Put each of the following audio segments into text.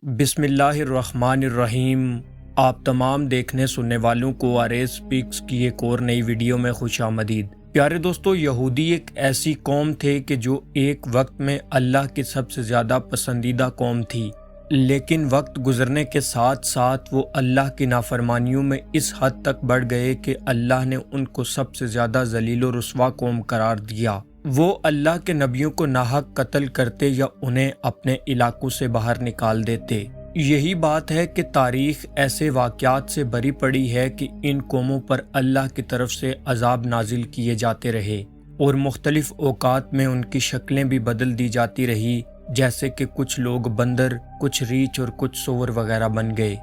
بسم اللہ الرحمن الرحیم۔ آپ تمام دیکھنے سننے والوں کو آریز سپیکس کی ایک اور نئی ویڈیو میں خوش آمدید۔ پیارے دوستو، یہودی ایک ایسی قوم تھے کہ جو ایک وقت میں اللہ کی سب سے زیادہ پسندیدہ قوم تھی، لیکن وقت گزرنے کے ساتھ ساتھ وہ اللہ کی نافرمانیوں میں اس حد تک بڑھ گئے کہ اللہ نے ان کو سب سے زیادہ ذلیل و رسوا قوم قرار دیا۔ وہ اللہ کے نبیوں کو ناحق قتل کرتے یا انہیں اپنے علاقوں سے باہر نکال دیتے۔ یہی بات ہے کہ تاریخ ایسے واقعات سے بری پڑی ہے کہ ان قوموں پر اللہ کی طرف سے عذاب نازل کیے جاتے رہے اور مختلف اوقات میں ان کی شکلیں بھی بدل دی جاتی رہی، جیسے کہ کچھ لوگ بندر، کچھ ریچھ اور کچھ سور وغیرہ بن گئے۔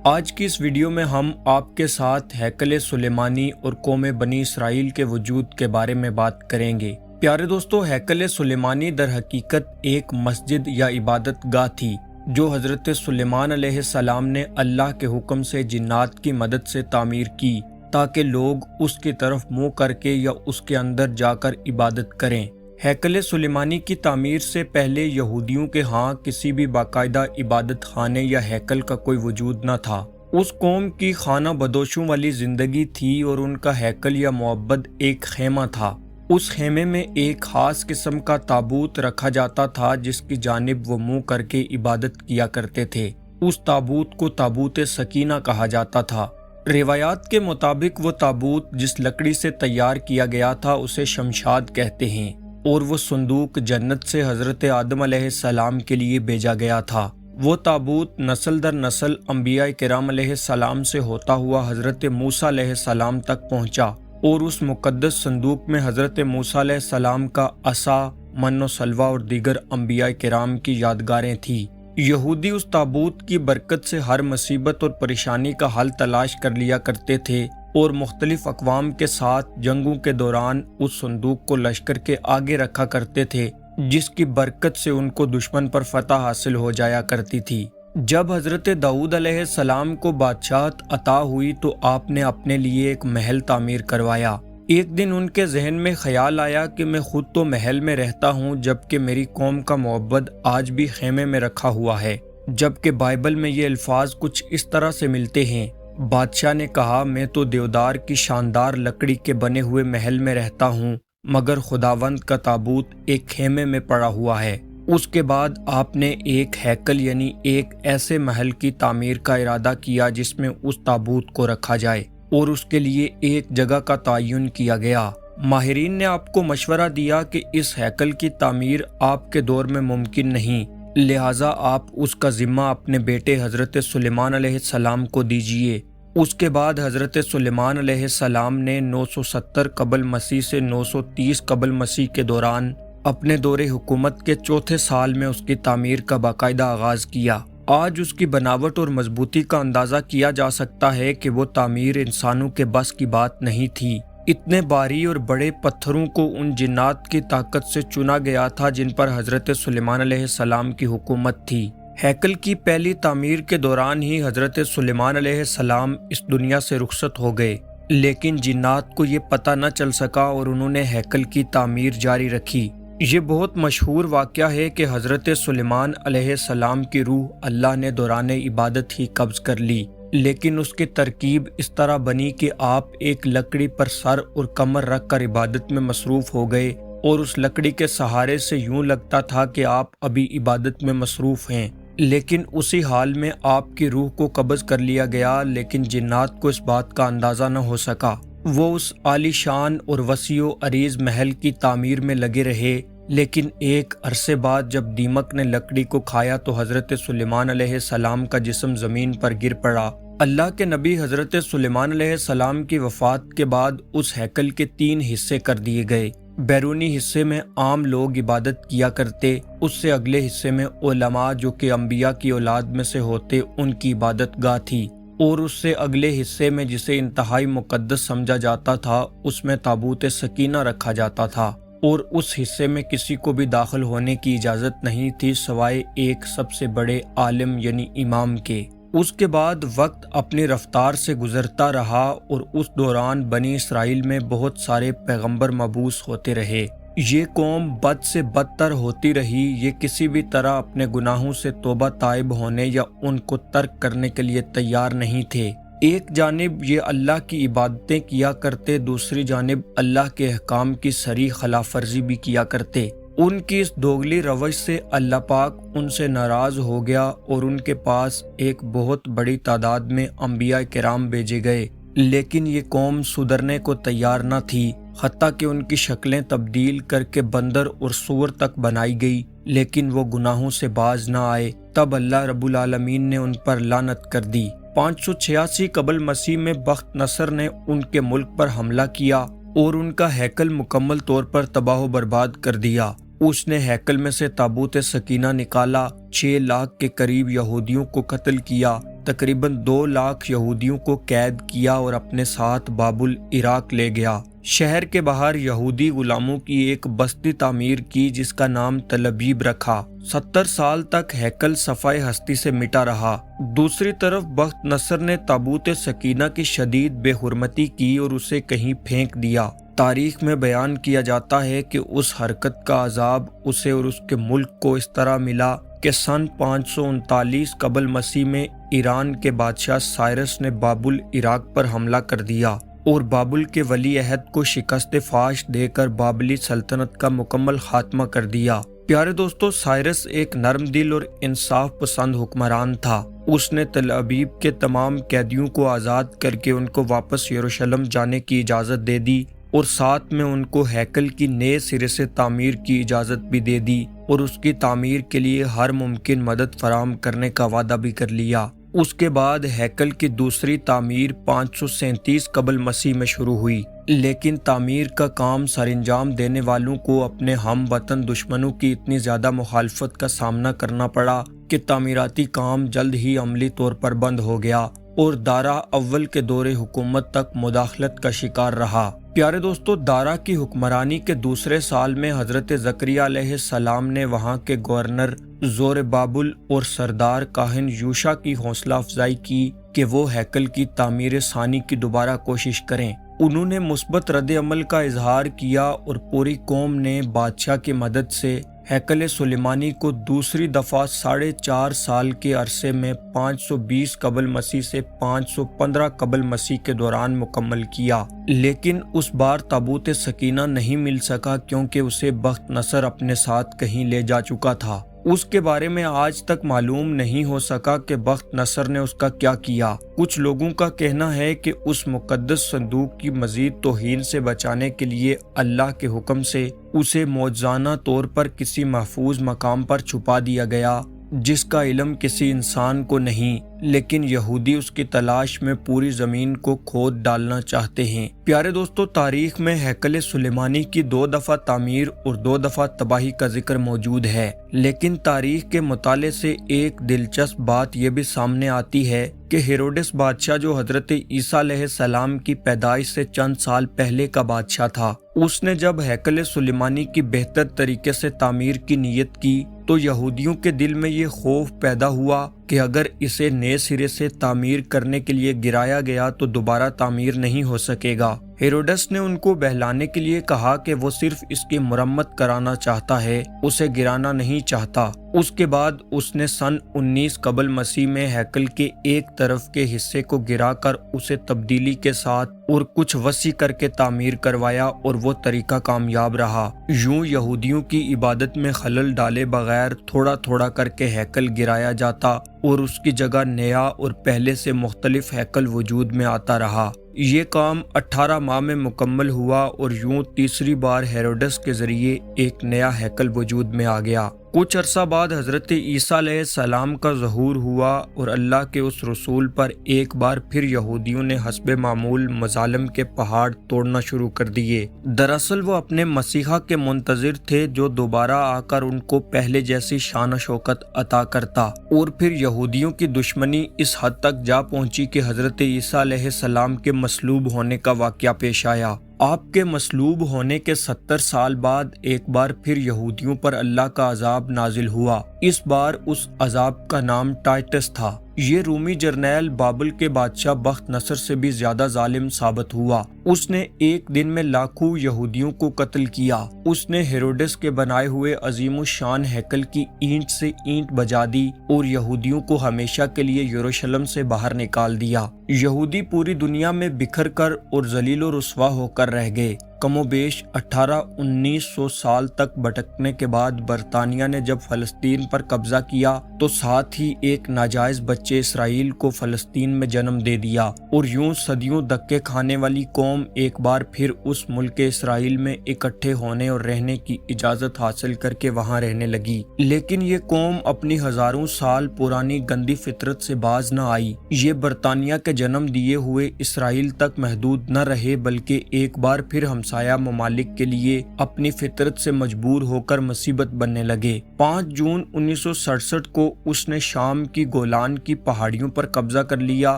آج کی اس ویڈیو میں ہم آپ کے ساتھ ہیکل سلیمانی اور قوم بنی اسرائیل کے وجود کے بارے میں بات کریں گے۔ پیارے دوستو، ہیکل سلیمانی در حقیقت ایک مسجد یا عبادت گاہ تھی جو حضرت سلیمان علیہ السلام نے اللہ کے حکم سے جنات کی مدد سے تعمیر کی تاکہ لوگ اس کی طرف منہ کر کے یا اس کے اندر جا کر عبادت کریں۔ ہیکل سلیمانی کی تعمیر سے پہلے یہودیوں کے ہاں کسی بھی باقاعدہ عبادت خانے یا ہیکل کا کوئی وجود نہ تھا۔ اس قوم کی خانہ بدوشوں والی زندگی تھی اور ان کا ہیکل یا معبد ایک خیمہ تھا۔ اس خیمے میں ایک خاص قسم کا تابوت رکھا جاتا تھا جس کی جانب وہ منہ کر کے عبادت کیا کرتے تھے۔ اس تابوت کو تابوت سکینہ کہا جاتا تھا۔ روایات کے مطابق وہ تابوت جس لکڑی سے تیار کیا گیا تھا اسے شمشاد کہتے ہیں، اور وہ صندوق جنت سے حضرت آدم علیہ السلام کے لیے بھیجا گیا تھا۔ وہ تابوت نسل در نسل انبیاء کرام علیہ السلام سے ہوتا ہوا حضرت موسیٰ علیہ السلام تک پہنچا، اور اس مقدس صندوق میں حضرت موسیٰ علیہ السلام کا عصا، من و سلوہ اور دیگر انبیاء کرام کی یادگاریں تھیں۔ یہودی اس تابوت کی برکت سے ہر مصیبت اور پریشانی کا حل تلاش کر لیا کرتے تھے اور مختلف اقوام کے ساتھ جنگوں کے دوران اس صندوق کو لشکر کے آگے رکھا کرتے تھے، جس کی برکت سے ان کو دشمن پر فتح حاصل ہو جایا کرتی تھی۔ جب حضرت داؤد علیہ السلام کو بادشاہت عطا ہوئی تو آپ نے اپنے لیے ایک محل تعمیر کروایا۔ ایک دن ان کے ذہن میں خیال آیا کہ میں خود تو محل میں رہتا ہوں جبکہ میری قوم کا معبد آج بھی خیمے میں رکھا ہوا ہے، جبکہ بائبل میں یہ الفاظ کچھ اس طرح سے ملتے ہیں۔ بادشاہ نے کہا، میں تو دیودار کی شاندار لکڑی کے بنے ہوئے محل میں رہتا ہوں، مگر خداوند کا تابوت ایک خیمے میں پڑا ہوا ہے۔ اس کے بعد آپ نے ایک ہیکل یعنی ایک ایسے محل کی تعمیر کا ارادہ کیا جس میں اس تابوت کو رکھا جائے، اور اس کے لیے ایک جگہ کا تعین کیا گیا۔ ماہرین نے آپ کو مشورہ دیا کہ اس ہیکل کی تعمیر آپ کے دور میں ممکن نہیں، لہٰذا آپ اس کا ذمہ اپنے بیٹے حضرت سلیمان علیہ السلام کو دیجیے۔ اس کے بعد حضرت سلیمان علیہ السلام نے 970 قبل مسیح سے 930 قبل مسیح کے دوران اپنے دور حکومت کے چوتھے سال میں اس کی تعمیر کا باقاعدہ آغاز کیا۔ آج اس کی بناوٹ اور مضبوطی کا اندازہ کیا جا سکتا ہے کہ وہ تعمیر انسانوں کے بس کی بات نہیں تھی۔ اتنے بھاری اور بڑے پتھروں کو ان جنات کی طاقت سے چنا گیا تھا جن پر حضرت سلیمان علیہ السلام کی حکومت تھی۔ ہیکل کی پہلی تعمیر کے دوران ہی حضرت سلیمان علیہ السلام اس دنیا سے رخصت ہو گئے، لیکن جنات کو یہ پتہ نہ چل سکا اور انہوں نے ہیکل کی تعمیر جاری رکھی۔ یہ بہت مشہور واقعہ ہے کہ حضرت سلیمان علیہ السلام کی روح اللہ نے دوران عبادت ہی قبض کر لی، لیکن اس کی ترکیب اس طرح بنی کہ آپ ایک لکڑی پر سر اور کمر رکھ کر عبادت میں مصروف ہو گئے، اور اس لکڑی کے سہارے سے یوں لگتا تھا کہ آپ ابھی عبادت میں مصروف ہیں، لیکن اسی حال میں آپ کی روح کو قبض کر لیا گیا۔ لیکن جنات کو اس بات کا اندازہ نہ ہو سکا۔ وہ اس عالی شان اور وسیع و عریض محل کی تعمیر میں لگے رہے، لیکن ایک عرصے بعد جب دیمک نے لکڑی کو کھایا تو حضرت سلیمان علیہ السلام کا جسم زمین پر گر پڑا۔ اللہ کے نبی حضرت سلیمان علیہ السلام کی وفات کے بعد اس ہیکل کے 3 حصے کر دیے گئے۔ بیرونی حصے میں عام لوگ عبادت کیا کرتے، اس سے اگلے حصے میں علماء جو کہ انبیاء کی اولاد میں سے ہوتے ان کی عبادت گاہ تھی، اور اس سے اگلے حصے میں جسے انتہائی مقدس سمجھا جاتا تھا اس میں تابوت سکینہ رکھا جاتا تھا، اور اس حصے میں کسی کو بھی داخل ہونے کی اجازت نہیں تھی سوائے ایک سب سے بڑے عالم یعنی امام کے۔ اس کے بعد وقت اپنی رفتار سے گزرتا رہا اور اس دوران بنی اسرائیل میں بہت سارے پیغمبر مبعوث ہوتے رہے۔ یہ قوم بد سے بدتر ہوتی رہی، یہ کسی بھی طرح اپنے گناہوں سے توبہ طائب ہونے یا ان کو ترک کرنے کے لیے تیار نہیں تھے۔ ایک جانب یہ اللہ کی عبادتیں کیا کرتے، دوسری جانب اللہ کے احکام کی صریح خلاف ورزی بھی کیا کرتے۔ ان کی اس دوگلی روش سے اللہ پاک ان سے ناراض ہو گیا اور ان کے پاس ایک بہت بڑی تعداد میں انبیاء کرام بھیجے گئے، لیکن یہ قوم سدھرنے کو تیار نہ تھی، حتیٰ کہ ان کی شکلیں تبدیل کر کے بندر اور سور تک بنائی گئی، لیکن وہ گناہوں سے باز نہ آئے۔ تب اللہ رب العالمین نے ان پر لعنت کر دی۔ 586 قبل مسیح میں بخت نصر نے ان کے ملک پر حملہ کیا اور ان کا ہیکل مکمل طور پر تباہ و برباد کر دیا۔ اس نے ہیکل میں سے تابوت سکینہ نکالا، 6 لاکھ کے قریب یہودیوں کو قتل کیا، تقریباً 2 لاکھ یہودیوں کو قید کیا اور اپنے ساتھ بابل عراق لے گیا۔ شہر کے باہر یہودی غلاموں کی ایک بستی تعمیر کی جس کا نام تل ابیب رکھا۔ 70 سال تک ہیکل صفائے ہستی سے مٹا رہا۔ دوسری طرف بخت نصر نے تابوت سکینہ کی شدید بے حرمتی کی اور اسے کہیں پھینک دیا۔ تاریخ میں بیان کیا جاتا ہے کہ اس حرکت کا عذاب اسے اور اس کے ملک کو اس طرح ملا کہ سن 539 قبل مسیح میں ایران کے بادشاہ سائرس نے بابل عراق پر حملہ کر دیا اور بابل کے ولی عہد کو شکست فاش دے کر بابلی سلطنت کا مکمل خاتمہ کر دیا۔ پیارے دوستو، سائرس ایک نرم دل اور انصاف پسند حکمران تھا۔ اس نے تل ابیب کے تمام قیدیوں کو آزاد کر کے ان کو واپس یروشلم جانے کی اجازت دے دی اور ساتھ میں ان کو ہیکل کی نئے سرے سے تعمیر کی اجازت بھی دے دی اور اس کی تعمیر کے لیے ہر ممکن مدد فراہم کرنے کا وعدہ بھی کر لیا۔ اس کے بعد ہیکل کی دوسری تعمیر 537 قبل مسیح میں شروع ہوئی، لیکن تعمیر کا کام سر انجام دینے والوں کو اپنے ہم وطن دشمنوں کی اتنی زیادہ مخالفت کا سامنا کرنا پڑا کہ تعمیراتی کام جلد ہی عملی طور پر بند ہو گیا اور دارا اول کے دور حکومت تک مداخلت کا شکار رہا۔ پیارے دوستو، دارا کی حکمرانی کے دوسرے سال میں حضرت زکریا علیہ السلام نے وہاں کے گورنر زوربابل اور سردار کاہن یوشع کی حوصلہ افزائی کی کہ وہ ہیکل کی تعمیر ثانی کی دوبارہ کوشش کریں۔ انہوں نے مثبت رد عمل کا اظہار کیا اور پوری قوم نے بادشاہ کی مدد سے ہیکل سلیمانی کو دوسری دفعہ 4.5 سال کے عرصے میں 520 قبل مسیح سے 515 قبل مسیح کے دوران مکمل کیا، لیکن اس بار تابوت سکینہ نہیں مل سکا کیونکہ اسے بخت نصر اپنے ساتھ کہیں لے جا چکا تھا۔ اس کے بارے میں آج تک معلوم نہیں ہو سکا کہ بخت نصر نے اس کا کیا کیا۔ کچھ لوگوں کا کہنا ہے کہ اس مقدس صندوق کی مزید توہین سے بچانے کے لیے اللہ کے حکم سے اسے معجزانہ طور پر کسی محفوظ مقام پر چھپا دیا گیا جس کا علم کسی انسان کو نہیں، لیکن یہودی اس کی تلاش میں پوری زمین کو کھود ڈالنا چاہتے ہیں۔ پیارے دوستو، تاریخ میں ہیکل سلیمانی کی 2 دفعہ تعمیر اور 2 دفعہ تباہی کا ذکر موجود ہے، لیکن تاریخ کے مطالعے سے ایک دلچسپ بات یہ بھی سامنے آتی ہے کہ ہیروڈس بادشاہ جو حضرت عیسیٰ علیہ السلام کی پیدائش سے چند سال پہلے کا بادشاہ تھا، اس نے جب ہیکل سلیمانی کی بہتر طریقے سے تعمیر کی نیت کی تو یہودیوں کے دل میں یہ خوف پیدا ہوا کہ اگر اسے نئے سرے سے تعمیر کرنے کے لیے گرایا گیا تو دوبارہ تعمیر نہیں ہو سکے گا۔ ہیروڈس نے ان کو بہلانے کے لیے کہا کہ وہ صرف اس کی مرمت کرانا چاہتا ہے، اسے گرانا نہیں چاہتا۔ اس کے بعد اس نے سن 19 قبل مسیح میں ہیکل کے ایک طرف کے حصے کو گرا کر اسے تبدیلی کے ساتھ اور کچھ وسیع کر کے تعمیر کروایا اور وہ طریقہ کامیاب رہا۔ یوں یہودیوں کی عبادت میں خلل ڈالے بغیر تھوڑا تھوڑا کر کے ہیکل گرایا جاتا اور اس کی جگہ نیا اور پہلے سے مختلف ہیکل وجود میں آتا رہا۔ یہ کام 18 ماہ میں مکمل ہوا اور یوں تیسری بار ہیروڈس کے ذریعے ایک نیا ہیکل وجود میں آ گیا۔ کچھ عرصہ بعد حضرت عیسیٰ علیہ السلام کا ظہور ہوا اور اللہ کے اس رسول پر ایک بار پھر یہودیوں نے حسب معمول مظالم کے پہاڑ توڑنا شروع کر دیے۔ دراصل وہ اپنے مسیحا کے منتظر تھے جو دوبارہ آ کر ان کو پہلے جیسی شان و شوکت عطا کرتا، اور پھر یہودیوں کی دشمنی اس حد تک جا پہنچی کہ حضرت عیسیٰ علیہ السلام کے مصلوب ہونے کا واقعہ پیش آیا۔ آپ کے مصلوب ہونے کے 70 سال بعد ایک بار پھر یہودیوں پر اللہ کا عذاب نازل ہوا۔ اس بار اس عذاب کا نام ٹائٹس تھا۔ یہ رومی جرنیل بابل کے بادشاہ بخت نصر سے بھی زیادہ ظالم ثابت ہوا۔ اس نے ایک دن میں لاکھوں یہودیوں کو قتل کیا۔ اس نے ہیروڈس کے بنائے ہوئے عظیم الشان ہیکل کی اینٹ سے اینٹ بجا دی اور یہودیوں کو ہمیشہ کے لیے یروشلم سے باہر نکال دیا۔ یہودی پوری دنیا میں بکھر کر اور ذلیل و رسوا ہو کر رہ گئے۔ کم و بیش 1800-1900 سال تک بھٹکنے کے بعد برطانیہ نے جب فلسطین پر قبضہ کیا تو ساتھ ہی ایک ناجائز بچے اسرائیل کو فلسطین میں جنم دے دیا، اور یوں صدیوں دھکے کھانے والی قوم ایک بار پھر اس ملک اسرائیل میں اکٹھے ہونے اور رہنے کی اجازت حاصل کر کے وہاں رہنے لگی۔ لیکن یہ قوم اپنی ہزاروں سال پرانی گندی فطرت سے باز نہ آئی۔ یہ برطانیہ کے جنم دیے ہوئے اسرائیل تک محدود نہ رہے، بلکہ ایک بار پھر ہمسایہ ممالک کے لیے اپنی فطرت سے مجبور ہو کر مصیبت بننے لگے۔ 5 جون 1967 کو اس نے شام کی گولان کی پہاڑیوں پر قبضہ کر لیا۔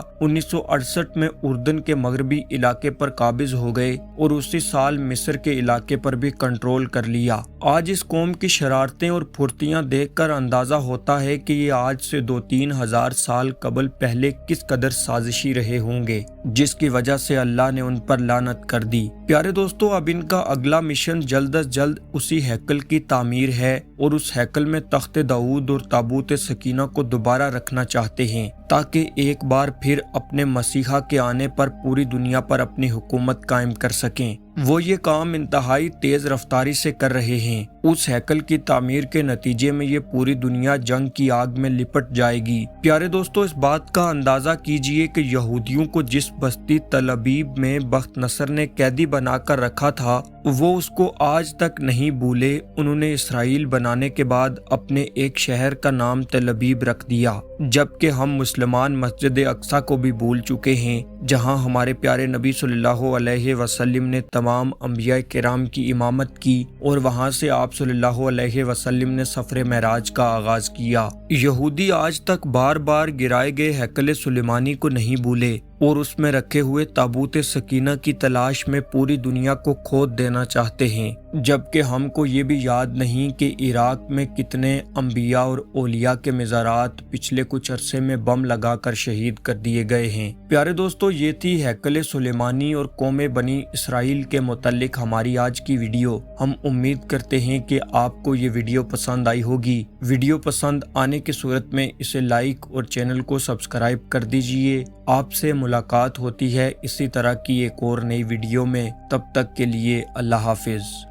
1968 میں اردن کے مغربی علاقے پر قابض ہو گئے اور اسی سال مصر کے علاقے پر بھی کنٹرول کر لیا۔ آج اس قوم کی شرارتیں اور پھرتیاں دیکھ کر اندازہ ہوتا ہے کہ یہ آج سے 2-3 ہزار سال قبل پہلے کس قدر سازشی رہے ہوں گے، جس کی وجہ سے اللہ نے ان پر لعنت کر دی۔ پیارے دوستو، اب ان کا اگلا مشن جلد از جلد اسی ہیکل کی تعمیر ہے، اور اس ہیکل میں تخت داؤد اور تابوت سکینہ کو دوبارہ رکھنا چاہتے ہیں تاکہ ایک بار پھر اپنے مسیحا کے آنے پر پوری دنیا پر اپنی حکومت قائم کر سکیں۔ وہ یہ کام انتہائی تیز رفتاری سے کر رہے ہیں۔ اس ہیکل کی تعمیر کے نتیجے میں یہ پوری دنیا جنگ کی آگ میں لپٹ جائے گی۔ پیارے دوستو، اس بات کا اندازہ کیجئے کہ یہودیوں کو جس بستی تل ابیب میں بخت نصر نے قیدی بنا کر رکھا تھا، وہ اس کو آج تک نہیں بھولے۔ انہوں نے اسرائیل بنانے کے بعد اپنے ایک شہر کا نام تل ابیب رکھ دیا، جبکہ ہم مسلمان مسجد اقصی کو بھی بھول چکے ہیں، جہاں ہمارے پیارے نبی صلی اللہ علیہ وسلم نے تمام انبیاء کرام کی امامت کی، اور وہاں سے آپ صلی اللہ علیہ وسلم نے سفر معراج کا آغاز کیا۔ یہودی آج تک بار بار گرائے گئے ہیکل سلیمانی کو نہیں بھولے، اور اس میں رکھے ہوئے تابوت سکینہ کی تلاش میں پوری دنیا کو کھود دینا چاہتے ہیں، جبکہ ہم کو یہ بھی یاد نہیں کہ عراق میں کتنے انبیاء اور اولیاء کے مزارات پچھلے کچھ عرصے میں بم لگا کر شہید کر دیے گئے ہیں۔ پیارے دوستو، یہ تھی ہیکل سلیمانی اور قوم بنی اسرائیل کے متعلق ہماری آج کی ویڈیو۔ ہم امید کرتے ہیں کہ آپ کو یہ ویڈیو پسند آئی ہوگی۔ ویڈیو پسند آنے کی صورت میں اسے لائک اور چینل کو سبسکرائب کر دیجئے۔ آپ سے ملاقات ہوتی ہے اسی طرح کی ایک اور نئی ویڈیو میں۔ تب تک کے لیے اللہ حافظ۔